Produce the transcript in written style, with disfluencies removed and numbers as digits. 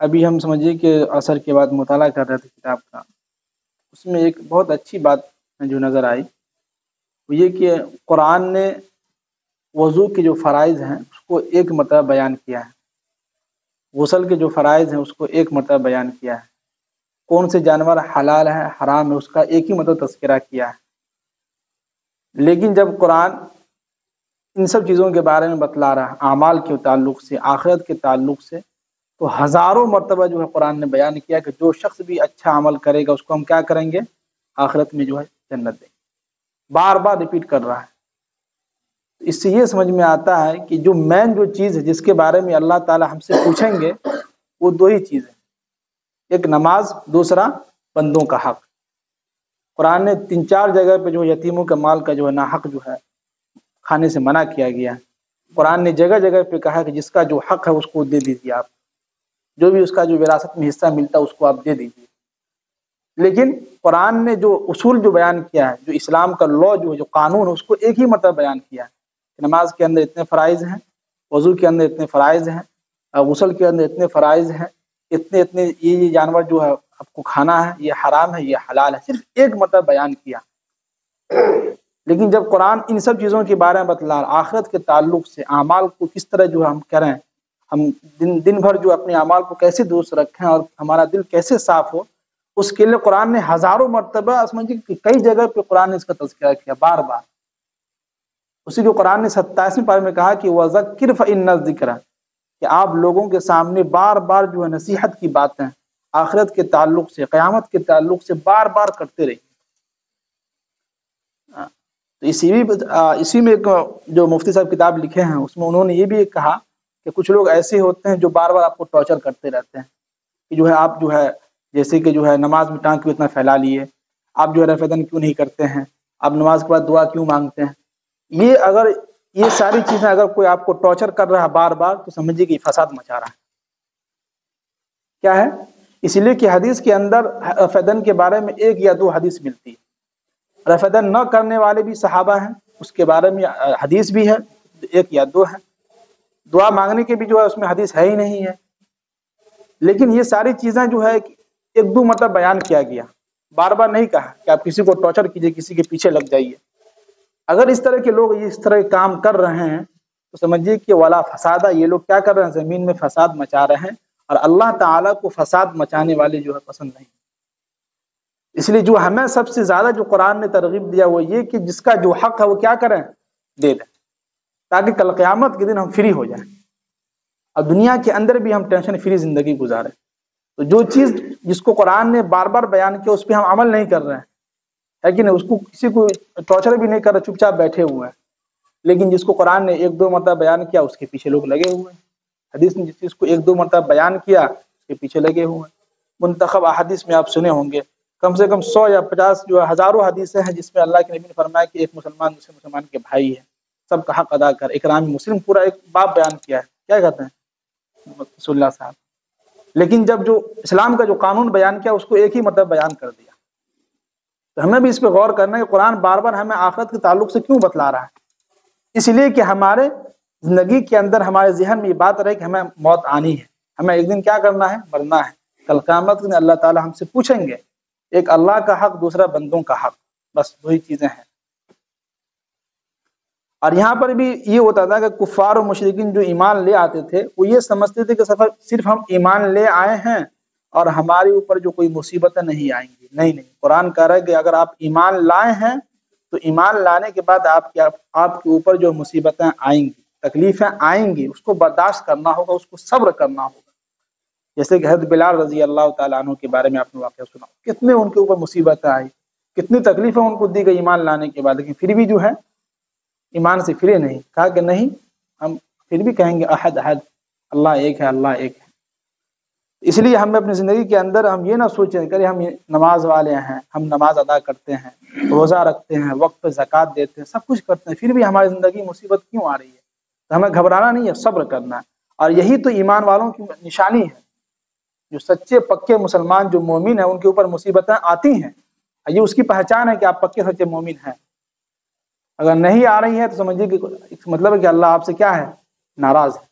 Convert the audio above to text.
ابھی ہم سمجھیے کہ عصر کے بعد مطالعہ کر رہے تھے کتاب کا، اس میں ایک بہت اچھی بات جو نظر آئی وہ یہ کہ قرآن نے وضو کے جو فرائض ہیں اس کو ایک مرتبہ بیان کیا ہے، غسل کے جو فرائض ہیں اس کو ایک مرتبہ بیان کیا ہے، کون سے جانور حلال ہے حرام ہے اس کا ایک ہی مرتبہ تذکرہ کیا ہے۔ لیکن جب قرآن ان سب چیزوں کے بارے میں بتلا رہا ہے، اعمال کے تعلق سے، آخرت کے تعلق سے، تو ہزاروں مرتبہ جو ہے قرآن نے بیان کیا کہ جو شخص بھی اچھا عمل کرے گا اس کو ہم کیا کریں گے، آخرت میں جو ہے جنت دیں گے، بار بار ریپیٹ کر رہا ہے۔ اس سے یہ سمجھ میں آتا ہے کہ جو مین جو چیز ہے جس کے بارے میں اللہ تعالی ہم سے پوچھیں گے وہ دو ہی چیزیں، ایک نماز، دوسرا بندوں کا حق۔ قرآن نے 3-4 جگہ پہ جو یتیموں کے مال کا جو ہے ناحق جو ہے کھانے سے منع کیا گیا ہے۔ قرآن نے جگہ جگہ پہ کہا کہ جس کا جو حق ہے اس کو دے دیجیے، آپ جو بھی اس کا جو وراثت میں حصہ ملتا ہے اس کو آپ دے دیجیے۔ لیکن قرآن نے جو اصول جو بیان کیا ہے، جو اسلام کا لا جو قانون ہے اس کو ایک ہی مرتبہ بیان کیا ہے کہ نماز کے اندر اتنے فرائض ہیں، وضو کے اندر اتنے فرائض ہیں، غسل کے اندر اتنے فرائض ہیں، اتنے یہ جانور جو ہے آپ کو کھانا ہے، یہ حرام ہے یہ حلال ہے، صرف ایک مرتبہ بیان کیا۔ لیکن جب قرآن ان سب چیزوں کے بارے میں بتلا آخرت کے تعلق سے اعمال کو کس طرح جو ہم کریں، ہم دن بھر جو اپنے اعمال کو کیسے درست رکھیں اور ہمارا دل کیسے صاف ہو، اس کے لیے قرآن نے ہزاروں مرتبہ سمجھے کہ کئی جگہ پہ قرآن نے اس کا تذکرہ کیا بار بار۔ اسی کو قرآن نے 27ویں پارے میں کہا کہ وَذَكِّرْ فَإِنَّ الذِّكْرَ، کہ آپ لوگوں کے سامنے بار بار جو ہے نصیحت کی باتیں آخرت کے تعلق سے، قیامت کے تعلق سے بار بار کرتے رہیے۔ تو اسی میں ایک جو مفتی صاحب کتاب لکھے ہیں اس میں انہوں نے یہ بھی کہا کہ کچھ لوگ ایسے ہوتے ہیں جو بار بار آپ کو ٹارچر کرتے رہتے ہیں کہ جو ہے آپ جو ہے جیسے کہ جو ہے نماز میں ٹانگ کیوں اتنا پھیلا لیے، آپ جو ہے رفع دن کیوں نہیں کرتے ہیں، آپ نماز کے بعد دعا کیوں مانگتے ہیں۔ یہ ساری چیزیں اگر کوئی آپ کو ٹارچر کر رہا ہے بار بار تو سمجھیے کہ فساد مچا رہا ہے۔ کیا ہے؟ اس لیے کہ حدیث کے اندر رفع دن کے بارے میں 1 یا 2 حدیث ملتی ہے، رفع دن نہ کرنے والے بھی صحابہ ہیں، اس کے بارے میں حدیث بھی ہے 1 یا 2 ہے، دعا مانگنے کے بھی جو ہے اس میں حدیث ہے ہی نہیں ہے۔ لیکن یہ ساری چیزیں جو ہے 1-2 مرتبہ بیان کیا گیا، بار بار نہیں کہا کہ آپ کسی کو ٹارچر کیجئے، کسی کے پیچھے لگ جائیے۔ اگر اس طرح کے لوگ اس طرح کے کام کر رہے ہیں تو سمجھیے کہ ولا فسادہ، یہ لوگ کیا کر رہے ہیں، زمین میں فساد مچا رہے ہیں، اور اللہ تعالیٰ کو فساد مچانے والے جو ہے پسند نہیں۔ اس لیے جو ہمیں سب سے زیادہ جو قرآن نے ترغیب دیا وہ یہ کہ جس کا جو حق ہے وہ کیا کریں، دے دیں، تاکہ کل قیامت کے دن ہم فری ہو جائیں اور دنیا کے اندر بھی ہم ٹینشن فری زندگی گزاریں۔ تو جو چیز جس کو قرآن نے بار بار بیان کیا اس پہ ہم عمل نہیں کر رہے ہیں، ہے کہ نہیں، اس کو کسی کو ٹارچر بھی نہیں کر رہے، چپ چاپ بیٹھے ہوئے ہیں۔ لیکن جس کو قرآن نے 1-2 مرتبہ بیان کیا اس کے پیچھے لوگ لگے ہوئے ہیں۔ حدیث نے جس چیز کو 1-2 مرتبہ بیان کیا اس کے پیچھے لگے ہوئے ہیں۔ منتخب احادیث میں آپ سنے ہوں گے کم سے کم 100 یا 50 جو ہزاروں حدیثیں ہیں جس میں اللہ کے نبی نے فرمایا کہ ایک مسلمان دوسرے مسلمان کے بھائی ہے، سب کا حق ادا کر۔ اکرام مسلم پورا ایک باب بیان کیا ہے، کیا کہتے ہیں رسول اللہ صاحب۔ لیکن جب جو اسلام کا جو قانون بیان کیا اس کو ایک ہی مرتبہ بیان کر دیا۔ تو ہمیں بھی اس پہ غور کرنا ہے کہ قرآن بار بار ہمیں آخرت کے تعلق سے کیوں بتلا رہا ہے۔ اس لیے کہ ہمارے زندگی کے اندر ہمارے ذہن میں یہ بات رہے کہ ہمیں موت آنی ہے، ہمیں ایک دن کیا کرنا ہے، مرنا ہے۔ کل قیامت میں اللہ تعالی ہم سے پوچھیں گے، ایک اللہ کا حق، دوسرا بندوں کا حق، بس 2 ہی چیزیں ہیں۔ اور یہاں پر بھی یہ ہوتا تھا کہ کفار و مشرکین جو ایمان لے آتے تھے وہ یہ سمجھتے تھے کہ صرف ہم ایمان لے آئے ہیں اور ہمارے اوپر جو کوئی مصیبتیں نہیں آئیں گی۔ نہیں، قرآن کہہ رہا ہے کہ اگر آپ ایمان لائے ہیں تو ایمان لانے کے بعد آپ کے اوپر جو مصیبتیں آئیں گی، تکلیفیں آئیں گی، اس کو برداشت کرنا ہوگا، اس کو صبر کرنا ہوگا۔ جیسے کہ حضرت بلال رضی اللہ تعالیٰ عنہ کے بارے میں آپ نے واقعہ سنا، کتنے ان کے اوپر مصیبتیں آئی، کتنی تکلیفیں ان کو دی گئی ایمان لانے کے بعد، لیکن پھر بھی جو ہے ایمان سے فری نہیں، کہا کہ نہیں، ہم پھر بھی کہیں گے احد احد، اللہ ایک ہے، اللہ ایک ہے۔ اس لیے ہم اپنی زندگی کے اندر ہم یہ نہ سوچیں کہ ہم نماز والے ہیں، ہم نماز ادا کرتے ہیں، روزہ رکھتے ہیں، وقت پہ زکوٰۃ دیتے ہیں، سب کچھ کرتے ہیں، پھر بھی ہماری زندگی مصیبت کیوں آ رہی ہے۔ تو ہمیں گھبرانا نہیں ہے، صبر کرنا ہے۔ اور یہی تو ایمان والوں کی نشانی ہے، جو سچے پکے مسلمان جو مومن ہیں ان کے اوپر مصیبتیں آتی ہیں، یہ اس کی پہچان ہے کہ آپ پکے سچے مومن ہیں۔ اگر نہیں آ رہی ہے تو سمجھیے کہ مطلب ہے کہ اللہ آپ سے کیا ہے، ناراض ہے۔